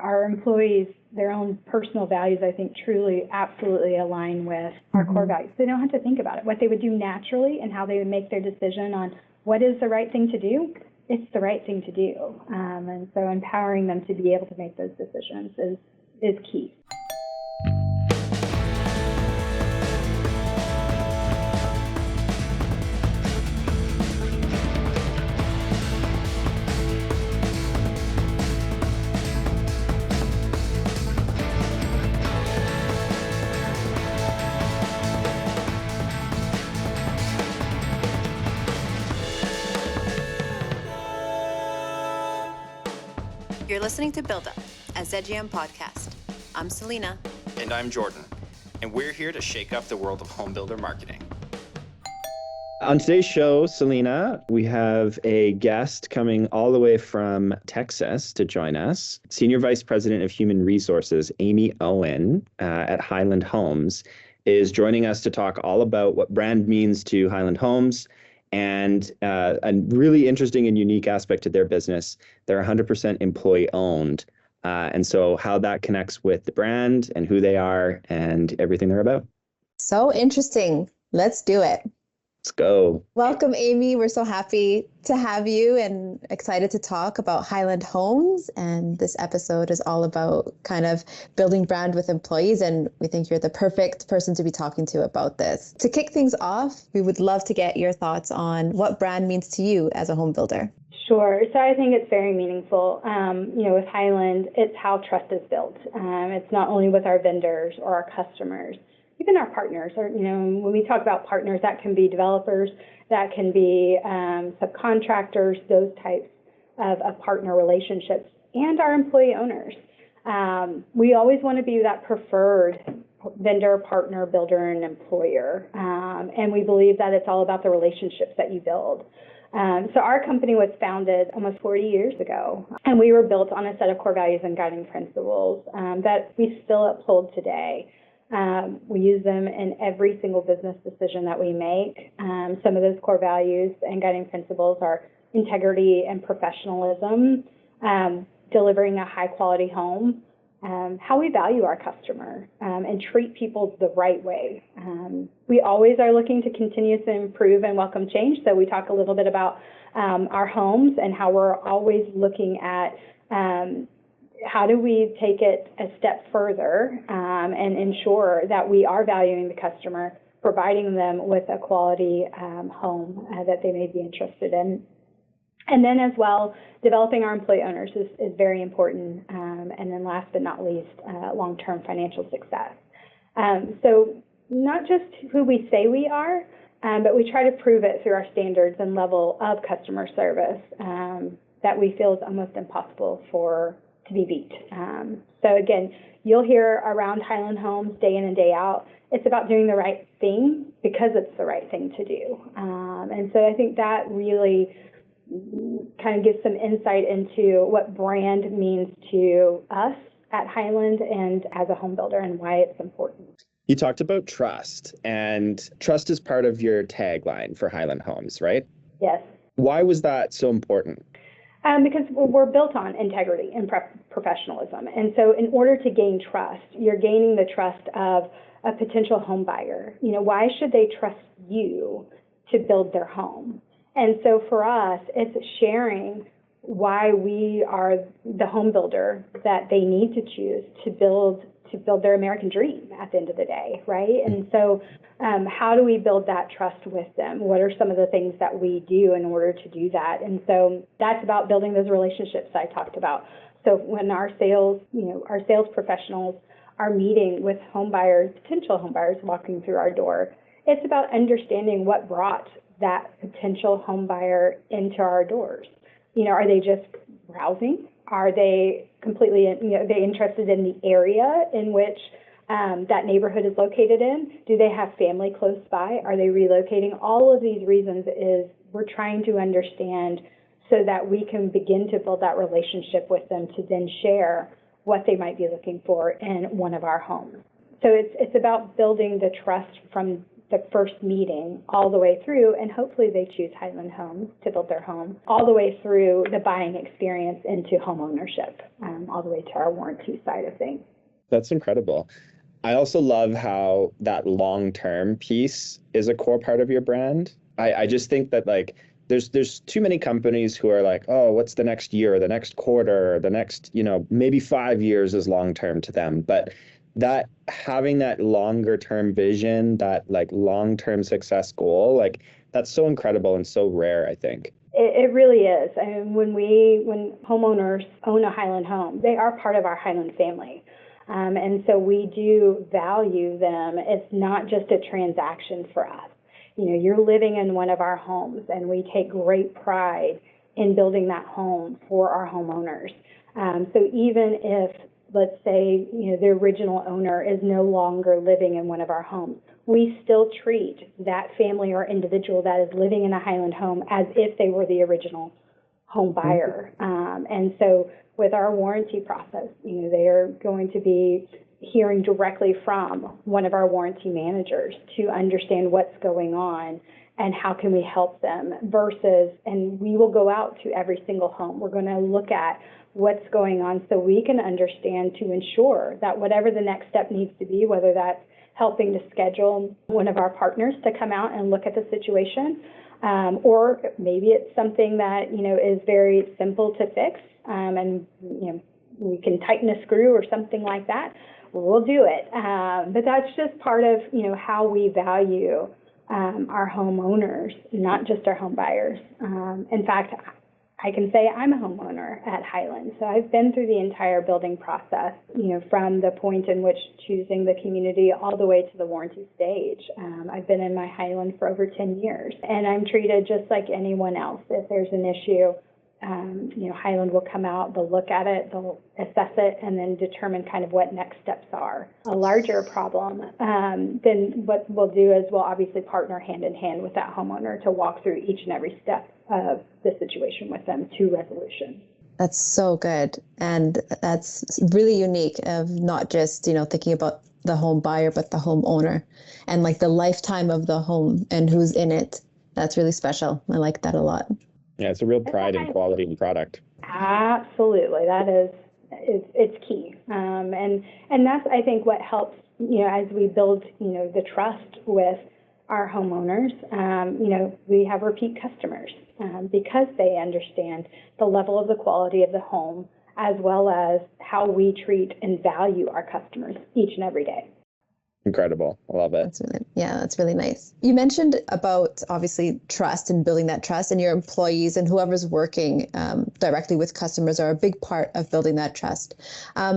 our employees, their own personal values, I think, truly, absolutely align with our core values. They don't have to think about it. What they would do naturally and how they would make their decision on what is the right thing to do, it's the right thing to do. And so empowering them to be able to make those decisions is key. You're listening to Build Up, a ZGM podcast. I'm Selena. And I'm Jordan. And we're here to shake up the world of home builder marketing. On today's show, Selena, we have a guest coming all the way from Texas to join us. Senior Vice President of Human Resources, Amy Owen at Highland Homes, is joining us to talk all about what brand means to Highland Homes and a really interesting and unique aspect to their business. They're 100% employee owned. And so how that connects with the brand and who they are and everything they're about. So interesting. Let's do it. Let's go. Welcome, Amy. We're so happy to have you and excited to talk about Highland Homes. And this episode is all about kind of building brand with employees. And we think you're the perfect person to be talking to about this. To kick things off, we would love to get your thoughts on what brand means to you as a home builder. Sure. So I think it's very meaningful. With Highland, it's how trust is built. It's not only with our vendors or our customers, even our partners. Or, when we talk about partners, that can be developers, that can be subcontractors, those types of partner relationships, and our employee owners. We always want to be that preferred vendor, partner, builder, and employer. And we believe that it's all about the relationships that you build. So our company was founded almost 40 years ago, and we were built on a set of core values and guiding principles that we still uphold today. We use them in every single business decision that we make. Some of those core values and guiding principles are integrity and professionalism, delivering a high-quality home, how we value our customer, and treat people the right way. We always are looking to continuously improve and welcome change, so we talk a little bit about our homes and how we're always looking at how do we take it a step further and ensure that we are valuing the customer, providing them with a quality home that they may be interested in. And then as well, developing our employee owners is very important. And then last but not least, long-term financial success. So not just who we say we are, but we try to prove it through our standards and level of customer service that we feel is almost impossible to be beat. So again, you'll hear around Highland Homes day in and day out, it's about doing the right thing because it's the right thing to do. And so I think that really kind of gives some insight into what brand means to us at Highland and as a home builder and why it's important. You talked about trust, and trust is part of your tagline for Highland Homes, right? Yes. Why was that so important? Because we're built on integrity and professionalism. And so in order to gain trust, you're gaining the trust of a potential home buyer. Why should they trust you to build their home? And so for us, it's sharing why we are the home builder that they need to choose to build their American dream at the end of the day, right? And so how do we build that trust with them? What are some of the things that we do in order to do that? And so that's about building those relationships I talked about. So when our sales professionals are meeting with home buyers, potential home buyers walking through our door, it's about understanding what brought that potential home buyer into our doors. Are they just browsing? Are they completely, they interested in the area in which that neighborhood is located in? Do they have family close by? Are they relocating? All of these reasons is we're trying to understand so that we can begin to build that relationship with them to then share what they might be looking for in one of our homes. So it's about building the trust from the first meeting all the way through, and hopefully they choose Highland Homes to build their home, all the way through the buying experience into home ownership, all the way to our warranty side of things. That's incredible. I also love how that long-term piece is a core part of your brand. I just think that like there's too many companies who are like, oh, what's the next year or the next quarter or the next, maybe 5 years is long-term to them. But that having that longer term vision, that like long-term success goal, like that's so incredible and so rare, I think. It really is. I mean, when homeowners own a Highland home, they are part of our Highland family. And so we do value them. It's not just a transaction for us. You're living in one of our homes, and we take great pride in building that home for our homeowners. So even if, let's say, the original owner is no longer living in one of our homes, we still treat that family or individual that is living in a Highland home as if they were the original home buyer. And so with our warranty process, they are going to be hearing directly from one of our warranty managers to understand what's going on and how can we help them versus, and we will go out to every single home. We're going to look at what's going on so we can understand to ensure that whatever the next step needs to be, whether that's helping to schedule one of our partners to come out and look at the situation, or maybe it's something that, is very simple to fix, and, we can tighten a screw or something like that, we'll do it. But that's just part of, how we value our homeowners, not just our home buyers. In fact, I can say I'm a homeowner at Highland. So I've been through the entire building process, from the point in which choosing the community all the way to the warranty stage. I've been in my Highland for over 10 years, and I'm treated just like anyone else. If there's an issue, Highland will come out, they'll look at it, they'll assess it, and then determine kind of what next steps are. A larger problem, then what we'll do is we'll obviously partner hand in hand with that homeowner to walk through each and every step of the situation with them to resolution. That's so good. And that's really unique of not just, thinking about the home buyer, but the homeowner and like the lifetime of the home and who's in it. That's really special. I like that a lot. Yeah, it's a real pride in quality and product. Absolutely. That is, it's key. And that's, I think, what helps, as we build, the trust with our homeowners, we have repeat customers because they understand the level of the quality of the home as well as how we treat and value our customers each and every day. Incredible. I love it. That's really nice. You mentioned about obviously trust and building that trust, and your employees and whoever's working directly with customers are a big part of building that trust.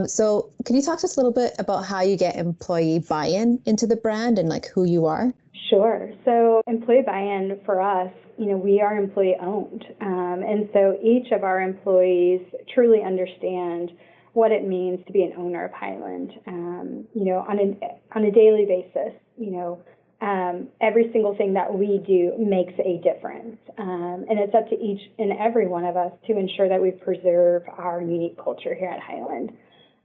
So can you talk to us a little bit about how you get employee buy-in into the brand and like who you are? Sure. So employee buy-in for us, we are employee owned. And so each of our employees truly understand what it means to be an owner of Highland, on a daily basis. Every single thing that we do makes a difference, and it's up to each and every one of us to ensure that we preserve our unique culture here at Highland.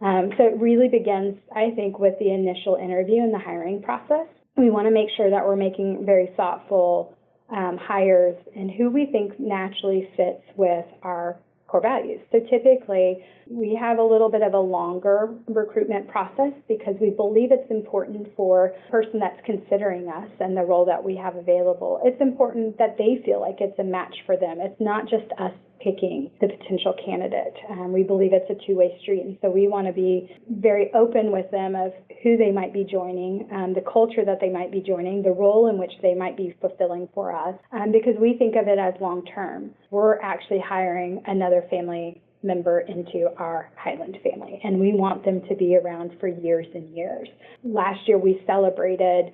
So it really begins, I think, with the initial interview and the hiring process. We want to make sure that we're making very thoughtful hires and who we think naturally fits with our core values. So typically, we have a little bit of a longer recruitment process because we believe it's important for the person that's considering us and the role that we have available. It's important that they feel like it's a match for them. It's not just us picking the potential candidate. We believe it's a two-way street, and so we want to be very open with them of who they might be joining, the culture that they might be joining, the role in which they might be fulfilling for us, because we think of it as long-term. We're actually hiring another family member into our Highland family, and we want them to be around for years and years. Last year, we celebrated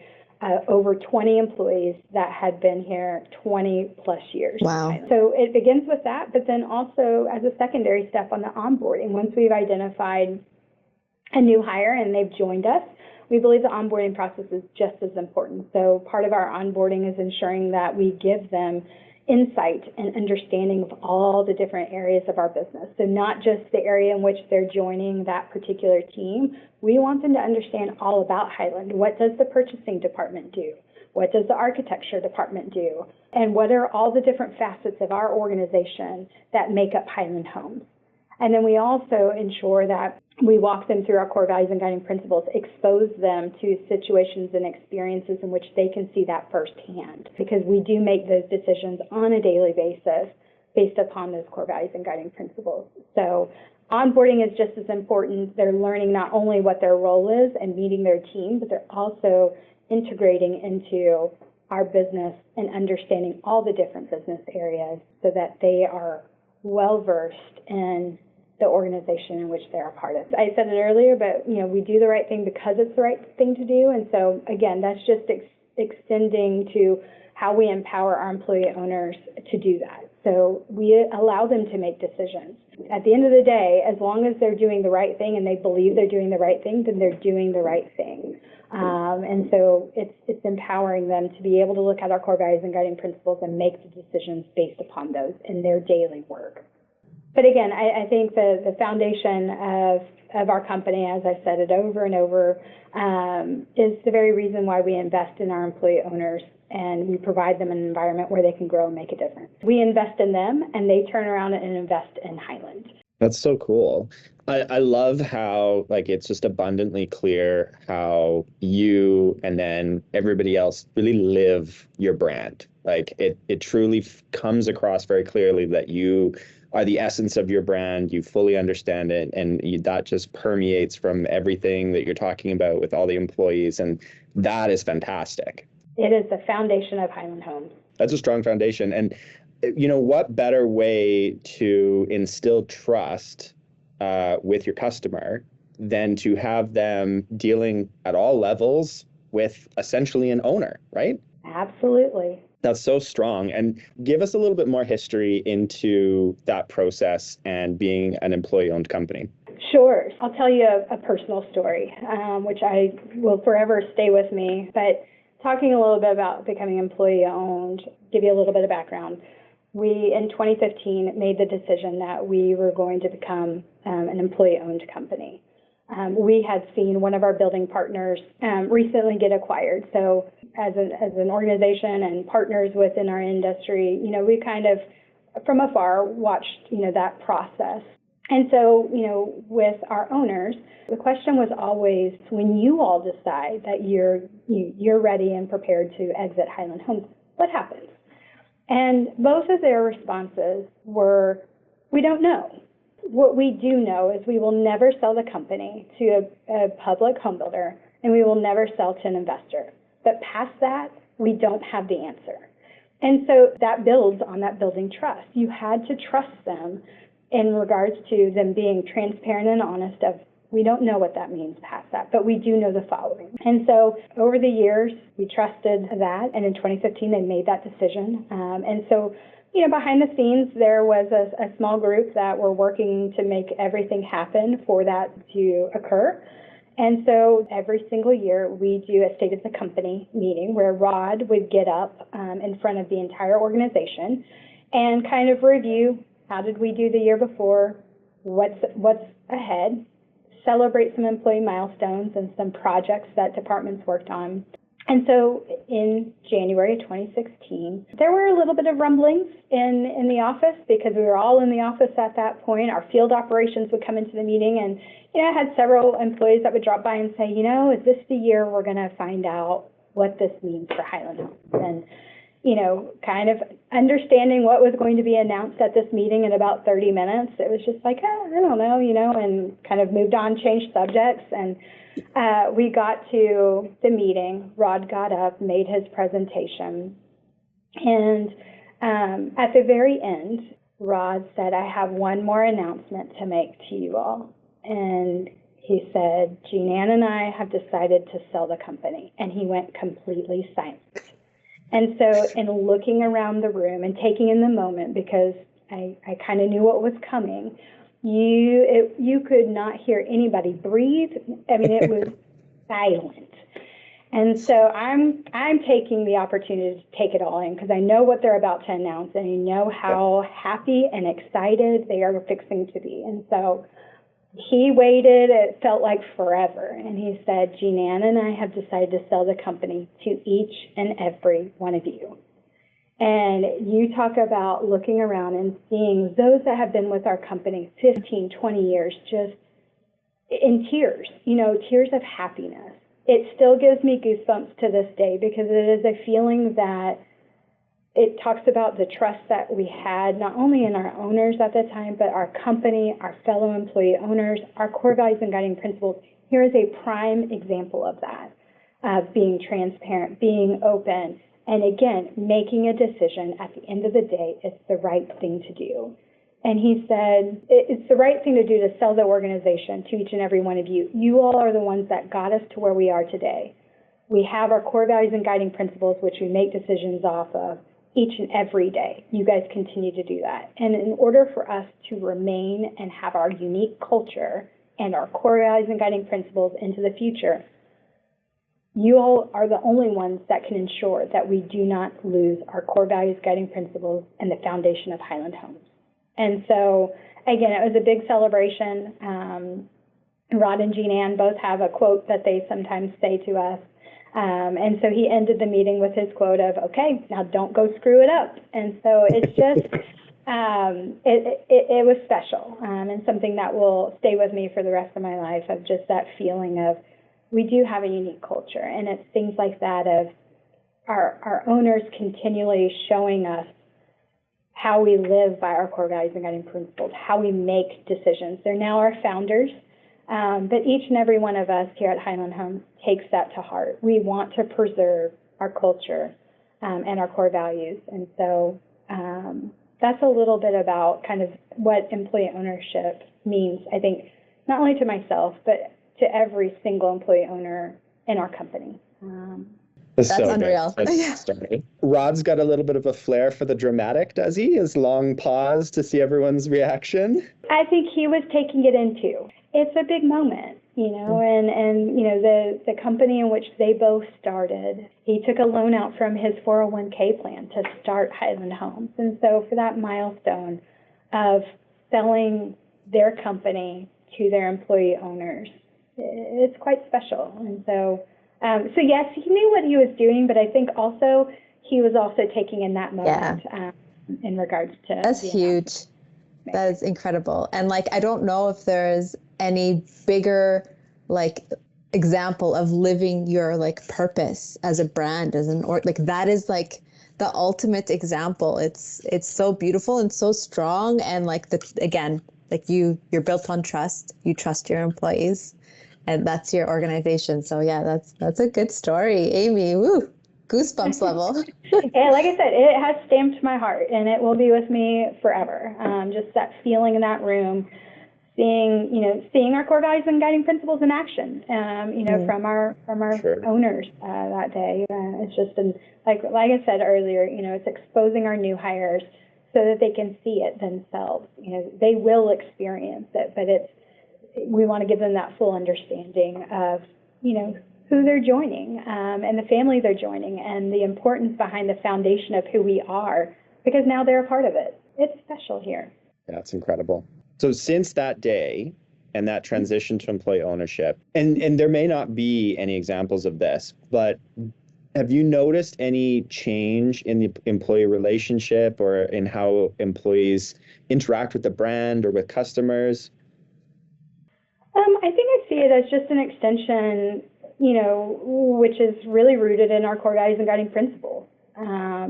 over 20 employees that had been here 20 plus years. Wow. So it begins with that, but then also as a secondary step on the onboarding, once we've identified a new hire and they've joined us, we believe the onboarding process is just as important. So part of our onboarding is ensuring that we give them insight and understanding of all the different areas of our business. So not just the area in which they're joining that particular team. We want them to understand all about Highland. What does the purchasing department do? What does the architecture department do? And what are all the different facets of our organization that make up Highland Homes? And then we also ensure that we walk them through our core values and guiding principles, expose them to situations and experiences in which they can see that firsthand, because we do make those decisions on a daily basis based upon those core values and guiding principles. So onboarding is just as important. They're learning not only what their role is and meeting their team, but they're also integrating into our business and understanding all the different business areas so that they are well-versed in the organization in which they're a part of. I said it earlier, but we do the right thing because it's the right thing to do. And so again, that's just extending to how we empower our employee owners to do that. So we allow them to make decisions. At the end of the day, as long as they're doing the right thing and they believe they're doing the right thing, then they're doing the right thing. And so it's empowering them to be able to look at our core values and guiding principles and make the decisions based upon those in their daily work. But again, I think the foundation of our company, as I've said it over and over, is the very reason why we invest in our employee owners and we provide them an environment where they can grow and make a difference. We invest in them and they turn around and invest in Highland. That's so cool. I love how it's just abundantly clear how you and then everybody else really live your brand. It truly comes across very clearly that you are the essence of your brand. You fully understand it, and that just permeates from everything that you're talking about with all the employees, and that is fantastic. It is the foundation of Highland Homes. That's a strong foundation. And what better way to instill trust with your customer than to have them dealing at all levels with essentially an owner, right? Absolutely. That's so strong. And give us a little bit more history into that process and being an employee-owned company. Sure. I'll tell you a personal story, which I will forever stay with me. But talking a little bit about becoming employee-owned, give you a little bit of background. We, in 2015, made the decision that we were going to become an employee-owned company. We had seen one of our building partners recently get acquired. So as an organization and partners within our industry, we kind of, from afar, watched, that process. And so, with our owners, the question was always, when you all decide that you're ready and prepared to exit Highland Homes, what happens? And both of their responses were, we don't know. What we do know is we will never sell the company to a public home builder, and we will never sell to an investor. But past that, we don't have the answer. And so that builds on that building trust. You had to trust them in regards to them being transparent and honest of, we don't know what that means past that, but we do know the following. And so over the years, we trusted that, and in 2015, they made that decision. And so behind the scenes, there was a small group that were working to make everything happen for that to occur. And so every single year, we do a state of the company meeting where Rod would get up in front of the entire organization and kind of review, how did we do the year before, what's ahead, celebrate some employee milestones and some projects that departments worked on. And so in January of 2016, there were a little bit of rumblings in the office because we were all in the office at that point. Our field operations would come into the meeting, and I had several employees that would drop by and say, is this the year we're going to find out what this means for Highland Homes? And kind of understanding what was going to be announced at this meeting in about 30 minutes, it was just like, I don't know, and kind of moved on, changed subjects. And we got to the meeting. Rod got up, made his presentation. And at the very end, Rod said, I have one more announcement to make to you all. And he said, Jean Ann and I have decided to sell the company. And he went completely silent. And so in looking around the room and taking in the moment, because I kind of knew what was coming, you could not hear anybody breathe. I mean, it was silent. And so I'm taking the opportunity to take it all in because I know what they're about to announce, and I know how happy and excited they are fixing to be. And so He waited, it felt like forever, and he said, Jeananne and I have decided to sell the company to each and every one of you. And you talk about looking around and seeing those that have been with our company 15, 20 years, just in tears, tears of happiness. It still gives me goosebumps to this day because it is a feeling that it talks about the trust that we had, not only in our owners at the time, but our company, our fellow employee owners, our core values and guiding principles. Here is a prime example of that, of being transparent, being open, and again, making a decision at the end of the day, it's the right thing to do. And he said, it's the right thing to do to sell the organization to each and every one of you. You all are the ones that got us to where we are today. We have our core values and guiding principles, which we make decisions off of each and every day. You guys continue to do that. And in order for us to remain and have our unique culture and our core values and guiding principles into the future, you all are the only ones that can ensure that we do not lose our core values, guiding principles, and the foundation of Highland Homes. And so, again, it was a big celebration. Rod and Jeananne both have a quote that they sometimes say to us. And so he ended the meeting with his quote of, okay, now don't go screw it up. And so it's just, it was special and something that will stay with me for the rest of my life, of just that feeling of we do have a unique culture. And it's things like that of our owners continually showing us how we live by our core values and guiding principles, how we make decisions. They're now our founders. But each and every one of us here at Highland Homes takes that to heart. We want to preserve our culture and our core values. And so that's a little bit about kind of what employee ownership means, I think, not only to myself, but to every single employee owner in our company. That's so unreal. Rod's got a little bit of a flair for the dramatic, does he? His long pause to see everyone's reaction? I think he was taking it in too. It's a big moment, and the company in which they both started, he took a loan out from his 401k plan to start Highland Homes. And so for that milestone of selling their company to their employee owners, it's quite special. And so yes, he knew what he was doing, but I think also he was also taking in that moment in regards to. That's huge. That is incredible. And I don't know if there's any bigger example of living your purpose as a brand, that is the ultimate example. It's so beautiful and so strong. And you're built on trust. You trust your employees, and that's your organization. So yeah, that's a good story, Amy. Woo, goosebumps level. And like I said, it has stamped my heart, and it will be with me forever. Just that feeling in that room, seeing our core values and guiding principles in action, from our sure. owners that day. It's just like I said earlier, it's exposing our new hires so that they can see it themselves. They will experience it, but we want to give them that full understanding of, who they're joining and the family they're joining and the importance behind the foundation of who we are, because now they're a part of it. It's special here. Yeah, it's incredible. So since that day and that transition to employee ownership, and there may not be any examples of this, but have you noticed any change in the employee relationship or in how employees interact with the brand or with customers? I think I see it as just an extension, which is really rooted in our core values and guiding principles. I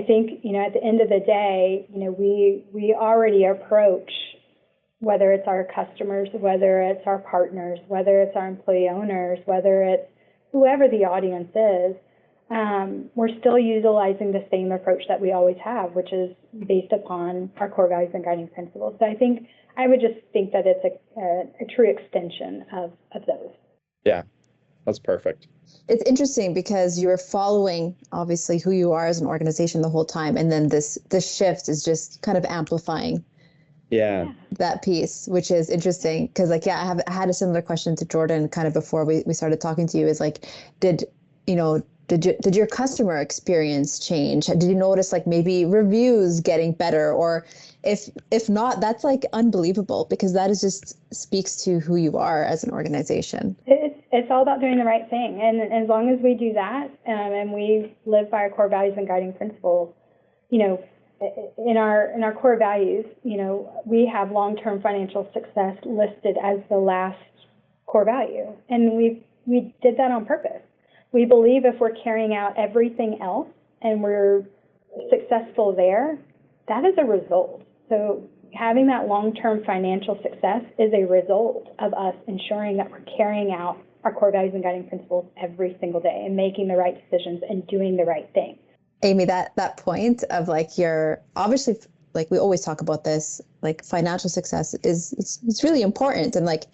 think, at the end of the day, we already approach, whether it's our customers, whether it's our partners, whether it's our employee owners, whether it's whoever the audience is, we're still utilizing the same approach that we always have, which is based upon our core values and guiding principles. So I would just think that it's a true extension of those. Yeah, that's perfect. It's interesting because you're following, obviously, who you are as an organization the whole time. And then this shift is just kind of amplifying that piece, which is interesting. Because I had a similar question to Jordan kind of before we started talking to you, is did your customer experience change? Did you notice maybe reviews getting better, or if not, that's like unbelievable, because that is just speaks to who you are as an organization. It's all about doing the right thing, and as long as we do that, and we live by our core values and guiding principles, you know, in our core values, you know, we have long-term financial success listed as the last core value, and we did that on purpose. We believe if we're carrying out everything else and we're successful there, that is a result. So having that long-term financial success is a result of us ensuring that we're carrying out our core values and guiding principles every single day and making the right decisions and doing the right thing. Amy, that point of like, you're obviously, like we always talk about this, like financial success is it's really important, and like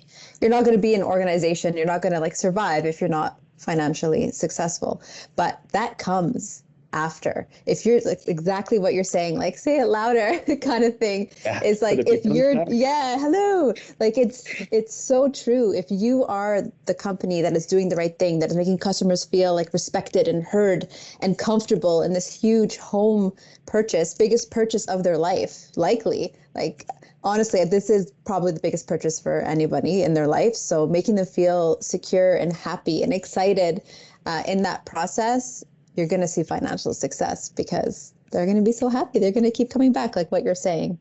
you're not going to be an organization, you're not going to like survive if you're not financially successful, but that comes after. If you're like exactly what you're saying, like say it louder kind of thing. Yeah, It's like if you're hello, like it's so true. If you are the company that is doing the right thing, that is making customers feel like respected and heard and comfortable in this huge home purchase, biggest purchase of their life, likely, like honestly, this is probably the biggest purchase for anybody in their life. So making them feel secure and happy and excited in that process, you're going to see financial success, because they're going to be so happy. They're going to keep coming back, like what you're saying.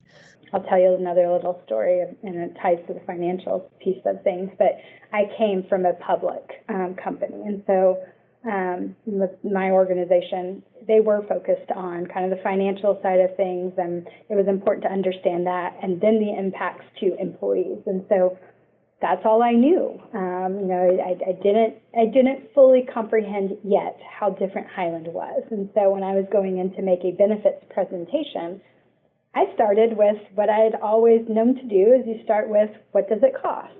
I'll tell you another little story, and it ties to the financial piece of things, but I came from a public company. And so my organization, they were focused on kind of the financial side of things, and it was important to understand that, and then the impacts to employees. And so that's all I knew. You know, I didn't fully comprehend yet how different Highland was. And so when I was going in to make a benefits presentation, I started with what I had always known to do, is you start with what does it cost?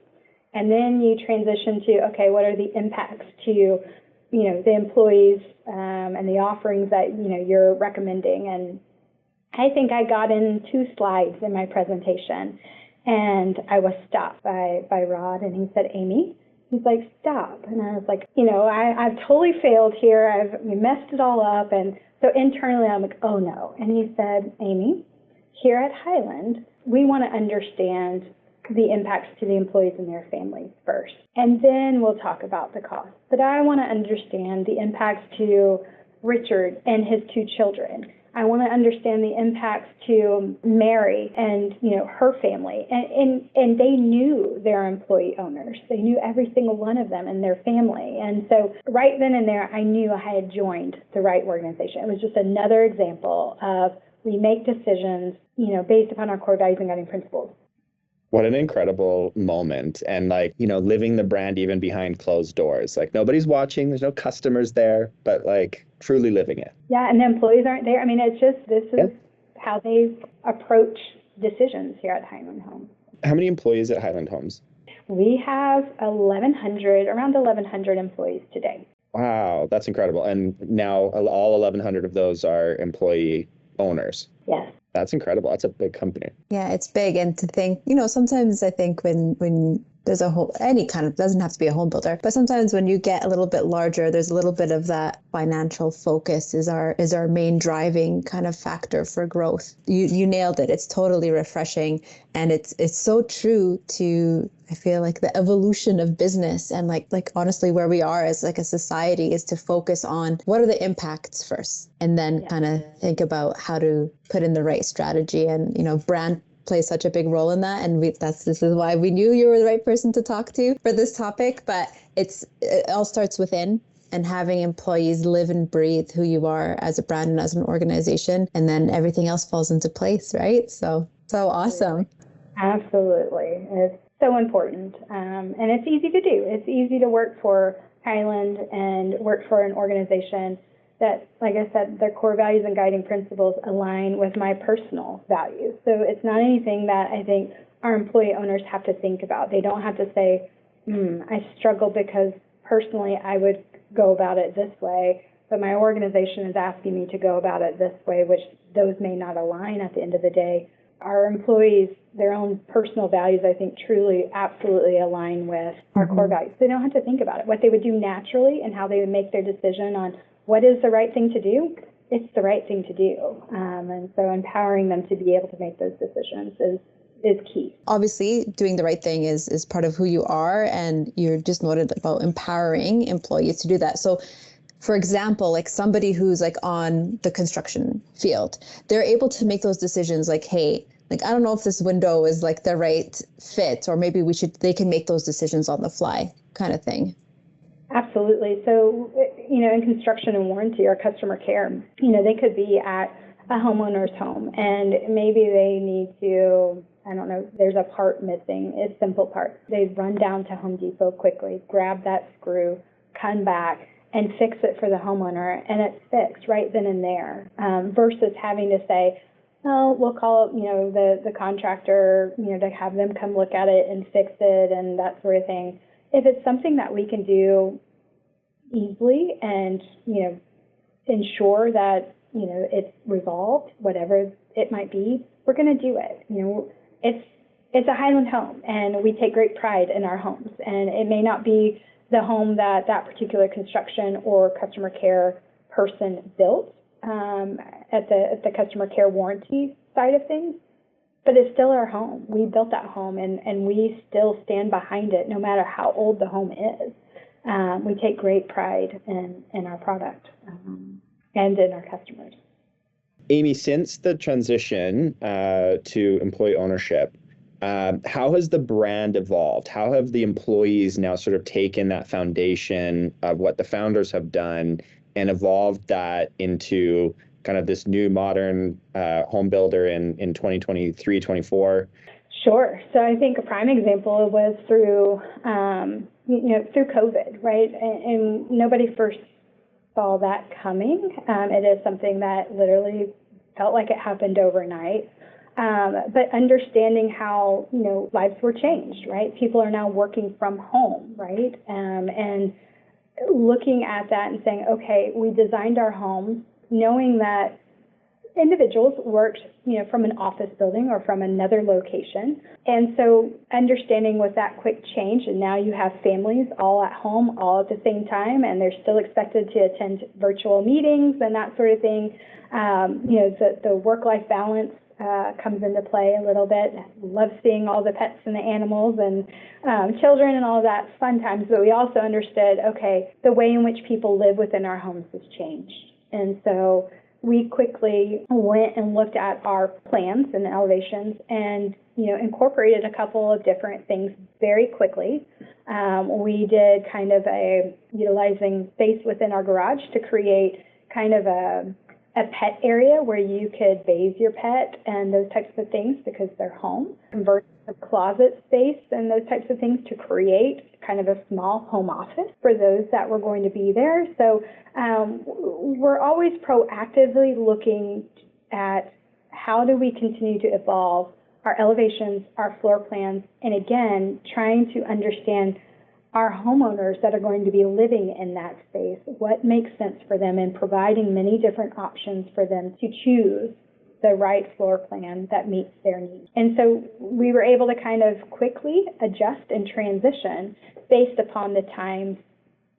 And then you transition to, okay, what are the impacts to, you know, the employees and the offerings that, you know, you're recommending. And I think I got in 2 slides in my presentation, and I was stopped by Rod, and he said, Amy, he's like, stop. And I was like, you know, I've totally failed here. I've messed it all up. And so internally I'm like, oh no. And he said, Amy, here at Highland, we want to understand the impacts to the employees and their families first, and then we'll talk about the cost. But I want to understand the impacts to Richard and his 2 children. I want to understand the impacts to Mary and, you know, her family. And they knew their employee owners. They knew every single one of them and their family. And so right then and there, I knew I had joined the right organization. It was just another example of we make decisions, you know, based upon our core values and guiding principles. What an incredible moment. And like, you know, living the brand even behind closed doors. Like nobody's watching, there's no customers there, but like truly living it. Yeah, and the employees aren't there. I mean, it's just, this is how they approach decisions here at Highland Homes. How many employees at Highland Homes? We have around 1,100 employees today. Wow, that's incredible. And now all 1,100 of those are employee owners. Yes. That's incredible. That's a big company. Yeah, it's big. And to think, you know, sometimes I think when there's a whole, any kind of, doesn't have to be a home builder, but sometimes when you get a little bit larger, there's a little bit of that financial focus is our main driving kind of factor for growth. You nailed it. It's totally refreshing. And it's so true to, I feel like, the evolution of business, and like honestly where we are as like a society is to focus on what are the impacts first, and then kind of think about how to put in the right strategy. And, you know, brand plays such a big role in that. And this is why we knew you were the right person to talk to for this topic. But it all starts within, and having employees live and breathe who you are as a brand and as an organization. And then everything else falls into place, right? So awesome. Absolutely. It's so important. And it's easy to do. It's easy to work for Highland and work for an organization that, like I said, their core values and guiding principles align with my personal values. So it's not anything that I think our employee owners have to think about. They don't have to say, I struggle because personally I would go about it this way, but my organization is asking me to go about it this way, which those may not align at the end of the day. Our employees, their own personal values, I think, truly, absolutely align with our core values. They don't have to think about it. What they would do naturally and how they would make their decision on what is the right thing to do, it's the right thing to do. And so empowering them to be able to make those decisions is key. Obviously, doing the right thing is part of who you are, and you're just noted about empowering employees to do that. So, for example, like somebody who's like on the construction field, they're able to make those decisions like, hey, like, I don't know if this window is like the right fit, or maybe they can make those decisions on the fly kind of thing. Absolutely. So, in construction and warranty or customer care, they could be at a homeowner's home and maybe they need to, I don't know, there's a part missing, a simple part. They run down to Home Depot quickly, grab that screw, come back and fix it for the homeowner, and it's fixed right then and there, versus having to say, well, we'll call the contractor, to have them come look at it and fix it and that sort of thing. If it's something that we can do easily and, ensure that, it's resolved, whatever it might be, we're going to do it. It's a Highland home, and we take great pride in our homes. And it may not be the home that particular construction or customer care person built at the customer care warranty side of things, but it's still our home. We built that home, and we still stand behind it no matter how old the home is. We take great pride in our product and in our customers. Amy, since the transition to employee ownership, how has the brand evolved? How have the employees now sort of taken that foundation of what the founders have done and evolved that into kind of this new modern home builder in 2023, 24? Sure. So I think a prime example was through COVID, right? And nobody first saw that coming. It is something that literally felt like it happened overnight. But understanding how, lives were changed, right? People are now working from home, right? And looking at that and saying, okay, we designed our homes knowing that individuals worked, from an office building or from another location. And so understanding with that quick change, and now you have families all at home, all at the same time, and they're still expected to attend virtual meetings and that sort of thing. The work-life balance comes into play a little bit. Love seeing all the pets and the animals and children and all of that fun times, but we also understood, okay, the way in which people live within our homes has changed. And so we quickly went and looked at our plans and elevations and, incorporated a couple of different things very quickly. We did kind of utilizing space within our garage to create kind of a pet area where you could bathe your pet and those types of things because they're home. Convert the closet space and those types of things to create kind of a small home office for those that were going to be there. So we're always proactively looking at how do we continue to evolve our elevations, our floor plans, and again, trying to understand our homeowners that are going to be living in that space, what makes sense for them, and providing many different options for them to choose the right floor plan that meets their needs. And so we were able to kind of quickly adjust and transition based upon the times,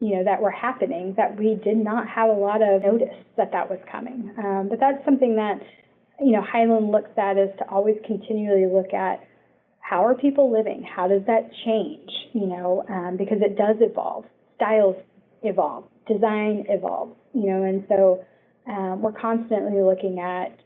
that were happening, that we did not have a lot of notice that was coming. But that's something that, Highland looks at, is to always continually look at how are people living? How does that change? Because it does evolve. Styles evolve. Design evolves. And so we're constantly looking at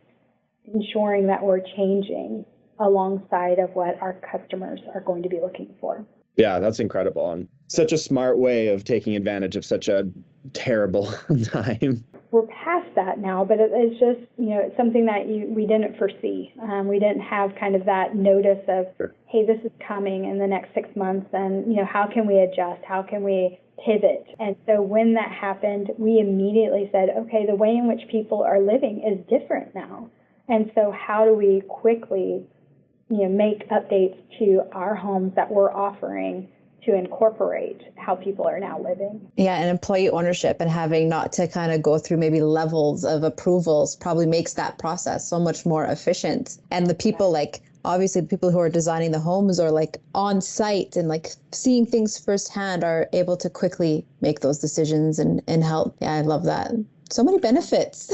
ensuring that we're changing alongside of what our customers are going to be looking for. Yeah, that's incredible. And such a smart way of taking advantage of such a terrible time. We're past that now, but it's just, it's something that we didn't foresee. We didn't have kind of that notice of, sure, hey, this is coming in the next 6 months, and, how can we adjust? How can we pivot? And so when that happened, we immediately said, okay, the way in which people are living is different now. And so how do we quickly, make updates to our homes that we're offering to incorporate how people are now living? Yeah, and employee ownership and having not to kind of go through maybe levels of approvals probably makes that process so much more efficient. And the people, obviously the people who are designing the homes or on site and seeing things firsthand are able to quickly make those decisions and help. Yeah, I love that. So many benefits.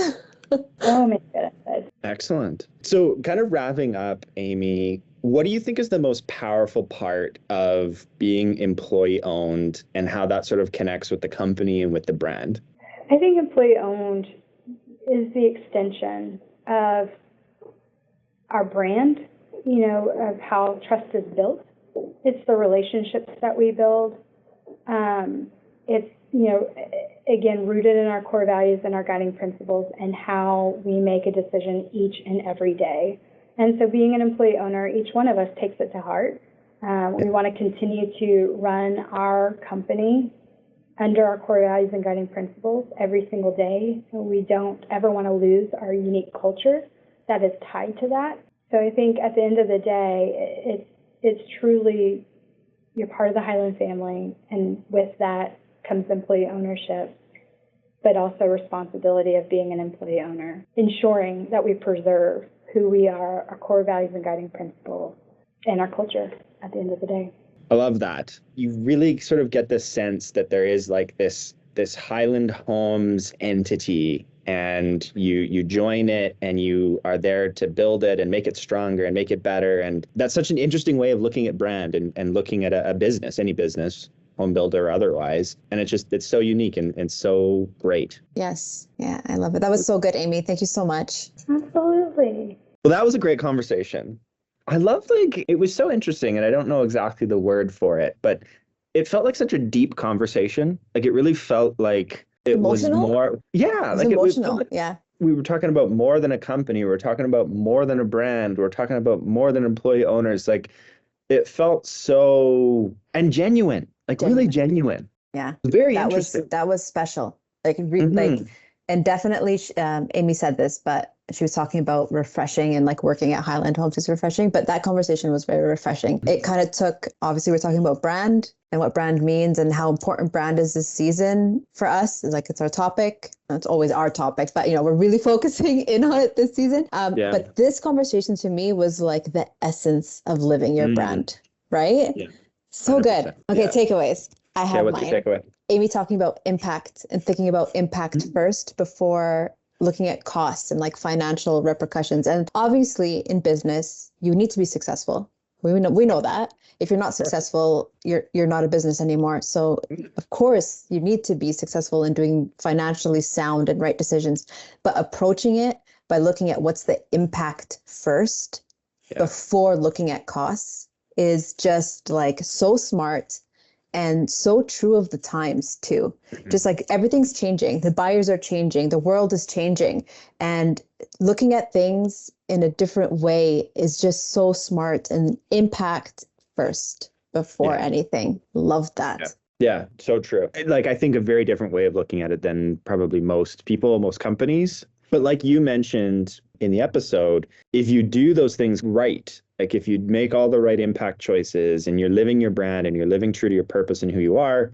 So many benefits. Excellent. So kind of wrapping up, Amy, what do you think is the most powerful part of being employee owned and how that sort of connects with the company and with the brand? I think employee owned is the extension of our brand, of how trust is built. It's the relationships that we build. It's, again, rooted in our core values and our guiding principles and how we make a decision each and every day. And so being an employee owner, each one of us takes it to heart. We want to continue to run our company under our core values and guiding principles every single day. So we don't ever want to lose our unique culture that is tied to that. So I think at the end of the day, it's truly, you're part of the Highland family, and with that comes employee ownership, but also responsibility of being an employee owner, ensuring that we preserve who we are, our core values and guiding principles, and our culture at the end of the day. I love that. You really sort of get this sense that there is like this Highland Homes entity, and you join it and you are there to build it and make it stronger and make it better. And that's such an interesting way of looking at brand and looking at a business, any business, home builder or otherwise. And it's so unique and so great. Yes. Yeah, I love it. That was so good, Amy. Thank you so much. Absolutely. Well, that was a great conversation. I love, it was so interesting, and I don't know exactly the word for it, but it felt like such a deep conversation. Like it really felt like it Emotional? was more, yeah, It was like emotional. Yeah. we were talking about more than a company. We were talking about more than a brand. We were talking about more than employee owners. Like it felt so, and genuine, like really genuine. Yeah. Very That interesting. that was special. Like, Mhm. and definitely, Amy said this, but she was talking about refreshing and like working at Highland Homes is refreshing. But that conversation was very refreshing. It kind of took, obviously, we're talking about brand and what brand means and how important brand is this season for us. Like it's our topic. It's always our topic, but we're really focusing in on it this season. Yeah. But this conversation to me was like the essence of living your brand, right? Yeah. So good. 100%. Okay, Yeah. takeaways. I have What's mine. your takeaway? Amy talking about impact and thinking about impact first before looking at costs and like financial repercussions. And obviously in business, you need to be successful. We know that. If you're not successful, you're not a business anymore. So of course you need to be successful in doing financially sound and right decisions, but approaching it by looking at what's the impact first before looking at costs is just like so smart. And so true of the times too. Just like everything's changing, the buyers are changing, the world is changing, and looking at things in a different way is just so smart. And impact first before anything. Love that. Yeah, so true. Like I think a very different way of looking at it than probably most people, most companies. But like you mentioned in the episode, if you do those things right, like if you make all the right impact choices and you're living your brand and you're living true to your purpose and who you are,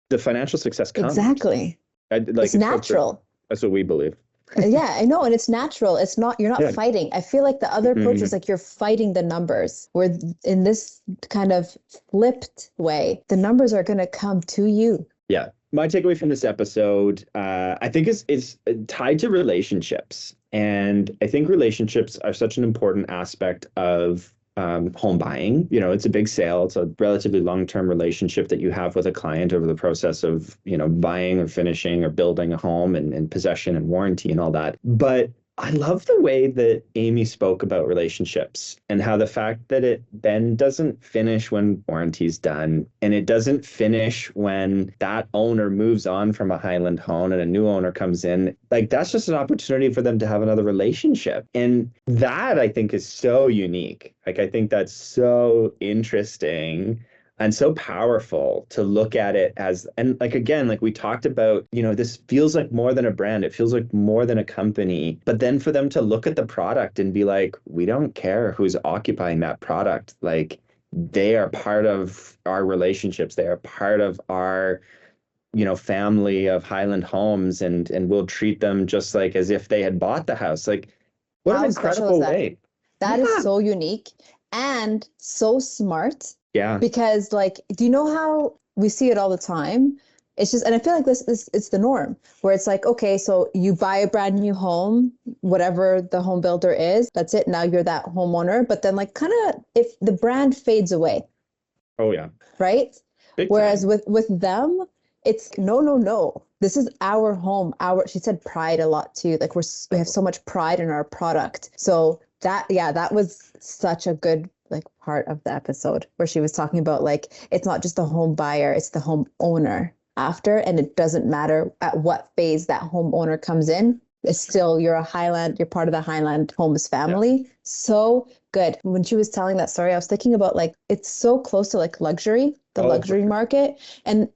the financial success comes. Exactly. It's natural. That's what we believe. Yeah, I know. And it's natural. It's not, you're not fighting. I feel like the other approach is like you're fighting the numbers, where in this kind of flipped way, the numbers are going to come to you. Yeah. My takeaway from this episode, I think is tied to relationships. And I think relationships are such an important aspect of home buying. It's a big sale. It's a relatively long-term relationship that you have with a client over the process of, buying or finishing or building a home and possession and warranty and all that. But I love the way that Amy spoke about relationships and how the fact that it then doesn't finish when warranty's done, and it doesn't finish when that owner moves on from a Highland home and a new owner comes in. Like that's just an opportunity for them to have another relationship. And that I think is so unique. Like I think that's so interesting and so powerful to look at it as, and like, again, like we talked about, this feels like more than a brand. It feels like more than a company. But then for them to look at the product and be like, we don't care who's occupying that product. Like they are part of our relationships. They are part of our, family of Highland Homes, and we'll treat them just like as if they had bought the house. Like what an incredible way. That is so unique and so smart. Yeah. Because like, do you know how we see it all the time? It's just, and I feel like this it's the norm where it's like, okay, so you buy a brand new home, whatever the home builder is, that's it. Now you're that homeowner. But then like kind of if the brand fades away, Oh yeah. right? Big Whereas time. with them, it's no. This is our home. She said pride a lot too. Like we have so much pride in our product. So that was such a good like part of the episode where she was talking about like it's not just the home buyer, it's the home owner after, and it doesn't matter at what phase that homeowner comes in. It's still you're part of the Highland Homes family. Yeah. So good. When she was telling that story, I was thinking about like it's so close to like luxury, the luxury market, and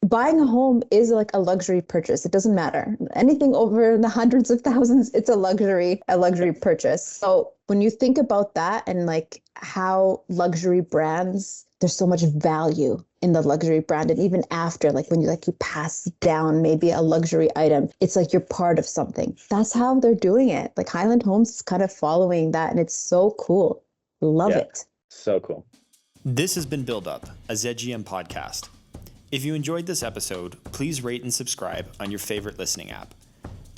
buying a home is like a luxury purchase. It doesn't matter. Anything over the hundreds of thousands, it's a luxury purchase. So when you think about that and like how luxury brands, there's so much value in the luxury brand. And even after, like when you pass down maybe a luxury item, it's like you're part of something. That's how they're doing it. Like Highland Homes is kind of following that. And it's so cool. Love it. So cool. This has been Build Up, a ZGM podcast. If you enjoyed this episode, please rate and subscribe on your favorite listening app.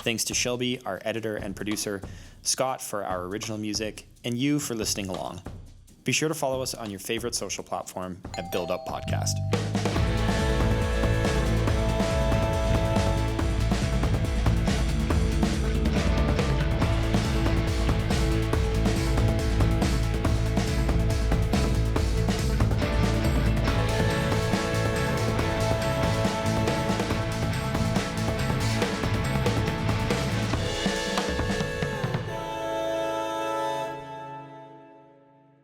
Thanks to Shelby, our editor and producer, Scott for our original music, and you for listening along. Be sure to follow us on your favorite social platform at Build Up Podcast.